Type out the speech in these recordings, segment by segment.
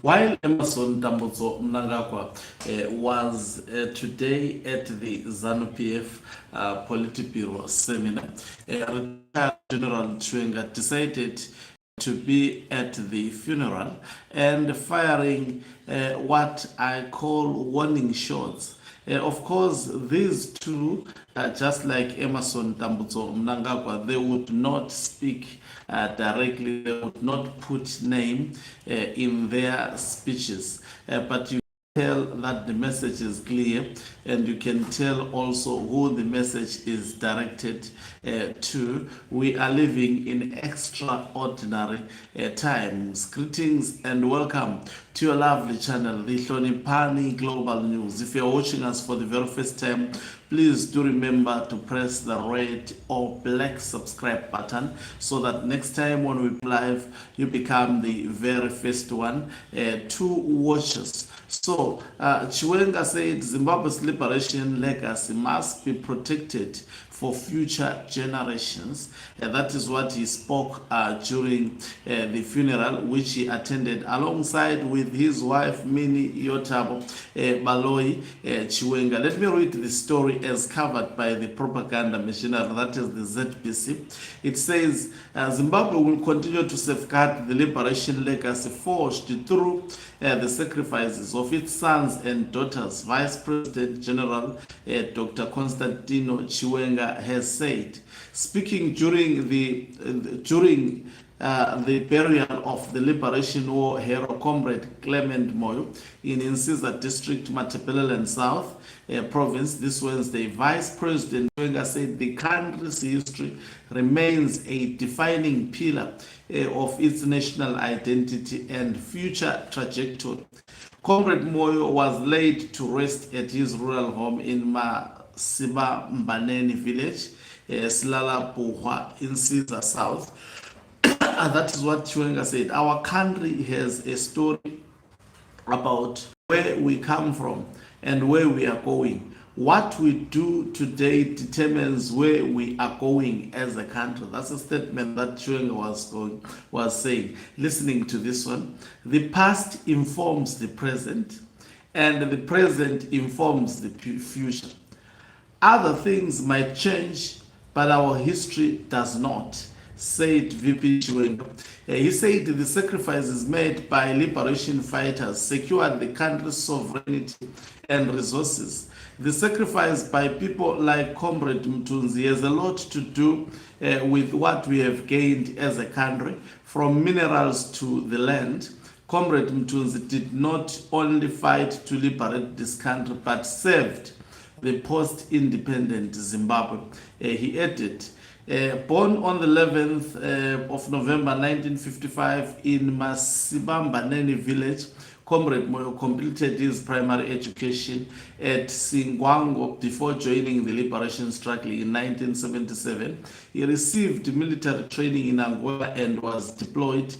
While Emerson Tambutso Mnangagwa was today at the ZANU-PF Politburo seminar, retired General Chiwenga decided to be at the funeral and firing what I call warning shots. Of course, these two, just like Emerson Tambutso Mnangagwa, they would not speak directly, they would not put name in their speeches, but you tell that the message is clear, and you can tell also who the message is directed to. We are living in extraordinary times. Greetings and welcome to your lovely channel, the Hlonipani Global News. If you're watching us for the very first time, please do remember to press the red or black subscribe button so that next time when we live, you become the very first one to watch us. So, Chiwenga said Zimbabwe's liberation legacy must be protected for future generations. That is what he spoke during the funeral, which he attended alongside with his wife, Minnie Yotabo Baloi Chiwenga. Let me read the story as covered by the propaganda machinery, that is the ZBC. It says, Zimbabwe will continue to safeguard the liberation legacy forged through the sacrifices of its sons and daughters, Vice President General Dr. Constantino Chiwenga has said. Speaking during the burial of the Liberation War hero comrade Clement Moyo in Insiza District, Matabeleland South Province this Wednesday, Vice President Chiwenga said the country's history remains a defining pillar of its national identity and future trajectory. Comrade Moyo was laid to rest at his rural home in Masiba Mbaneni village, Silala Puhwa in Caesar South. And that is what Chiwenga said. Our country has a story about where we come from and where we are going. What we do today determines where we are going as a country. That's a statement that Chiwenga was saying. Listening to this one, the past informs the present, and the present informs the future. Other things might change, but our history does not, said VP Chiwenga. He said the sacrifices made by liberation fighters secured the country's sovereignty and resources. The sacrifice by people like Comrade Mtunzi has a lot to do with what we have gained as a country, from minerals to the land. Comrade Mtunzi did not only fight to liberate this country, but served the post-independent Zimbabwe. He added, born on the 11th of November 1955 in Masibambaneni village, Comrade Moyo completed his primary education at Singwango before joining the liberation struggle in 1977. He received military training in Angola and was deployed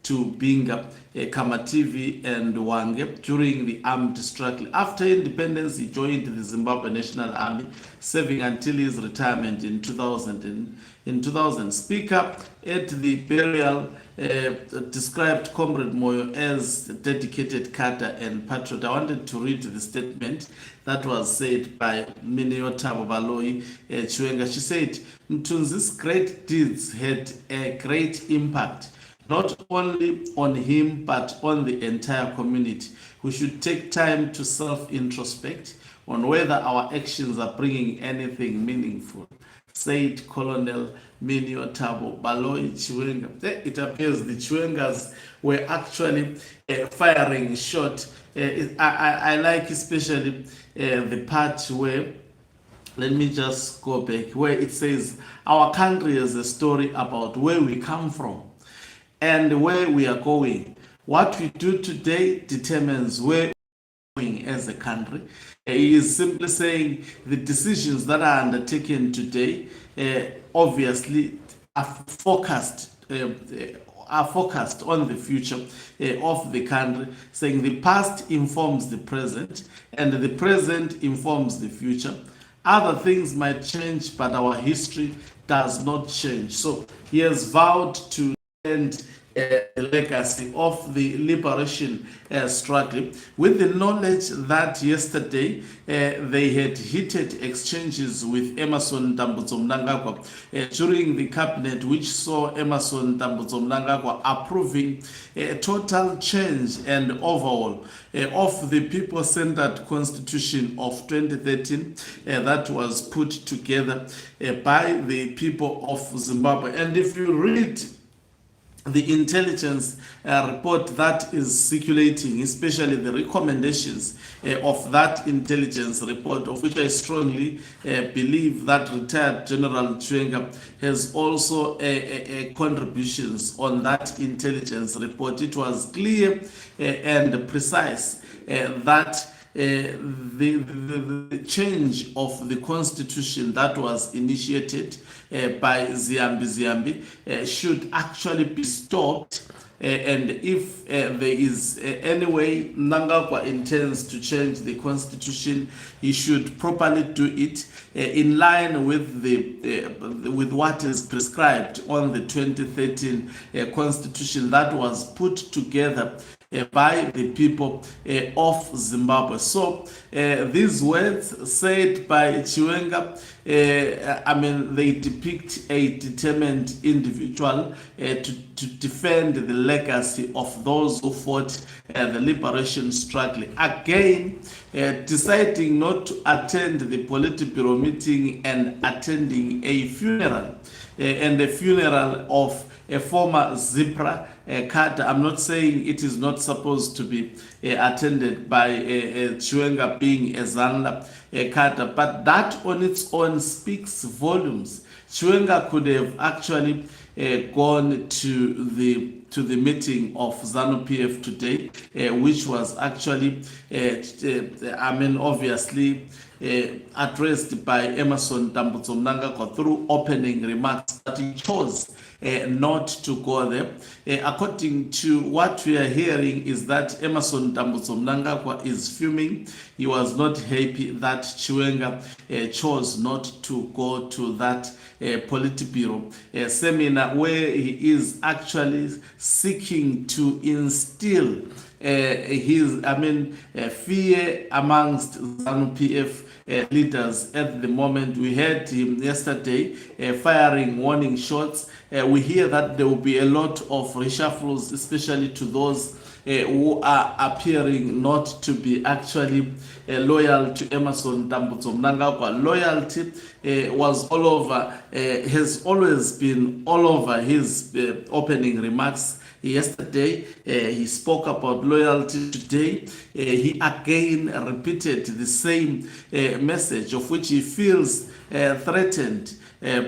to Binga, Kamativi, and Wange during the armed struggle. After independence, he joined the Zimbabwe National Army, serving until his retirement in 2000. Speaker at the burial described Comrade Moyo as a dedicated cadre and patriot. I wanted to read the statement that was said by Minnie Yotabo Baloi Chiwenga. She said, Mtunzi's great deeds had a great impact not only on him but on the entire community. We should take time to self-introspect on whether our actions are bringing anything meaningful, said Colonel Minnie Yotabo Baloi Chiwenga. It appears the Chiwengas were actually firing shot. I like especially the part where, let me just go back, where it says our country is a story about where we come from and where we are going. What we do today determines where we are going as a country. He is simply saying the decisions that are undertaken today obviously are focused on the future of the country, saying the past informs the present and the present informs the future. Other things might change, but our history does not change. So he has vowed to end legacy of the liberation struggle, with the knowledge that yesterday they had heated exchanges with Emerson Dambudzo Mnangagwa during the cabinet, which saw Emerson Dambudzo Mnangagwa approving a total change and overhaul of the people-centered constitution of 2013 that was put together by the people of Zimbabwe. And if you read the intelligence report that is circulating, especially the recommendations of that intelligence report, of which I strongly believe that retired General Chiwenga has also contributions on that intelligence report. It was clear and precise that the change of the constitution that was initiated by Ziambi should actually be stopped. And if there is any way Mnangagwa intends to change the constitution, he should properly do it in line with with what is prescribed on the 2013 constitution that was put together by the people of Zimbabwe. So these words said by Chiwenga, they depict a determined individual to defend the legacy of those who fought the liberation struggle. Again, deciding not to attend the Politburo meeting and attending a funeral, and the funeral of a former Zipra Carter. I'm not saying it is not supposed to be attended by Chiwenga being a Zanla Carter, but that on its own speaks volumes. Chiwenga could have actually gone to the meeting of ZANU-PF today, which was actually, obviously addressed by Emerson Dambudzo Mnangagwa through opening remarks, that he chose not to go there. According to what we are hearing is that Emerson Dambudzo Mnangagwa is fuming. He was not happy that Chiwenga chose not to go to that Politburo seminar, where he is actually seeking to instill fear amongst ZANU-PF leaders at the moment. We heard him yesterday firing warning shots. We hear that there will be a lot of reshuffles, especially to those who are appearing not to be actually loyal to Emerson Dambudzo Mnangagwa. Loyalty was all over, has always been all over his opening remarks. Yesterday, he spoke about loyalty. Today, he again repeated the same message, of which he feels threatened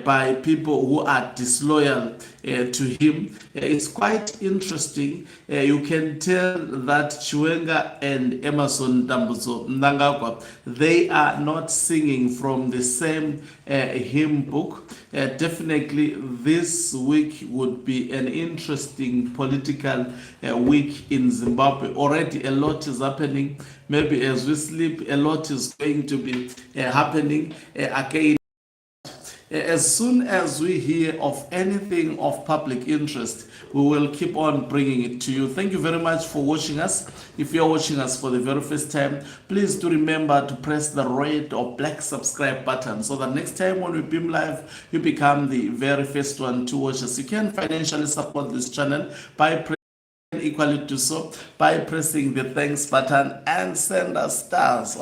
by people who are disloyal to him. It's quite interesting. You can tell that Chiwenga and Emerson Dambudzo Mnangagwa, they are not singing from the same hymn book. Definitely this week would be an interesting political week in Zimbabwe. Already a lot is happening. Maybe as we sleep, a lot is going to be happening again. As soon as we hear of anything of public interest, we will keep on bringing it to you. Thank you very much for watching us. If you're watching us for the very first time, please do remember to press the red or black subscribe button so that next time when we beam live, you become the very first one to watch us. You can financially support this channel by equally do so by pressing the thanks button and send us stars.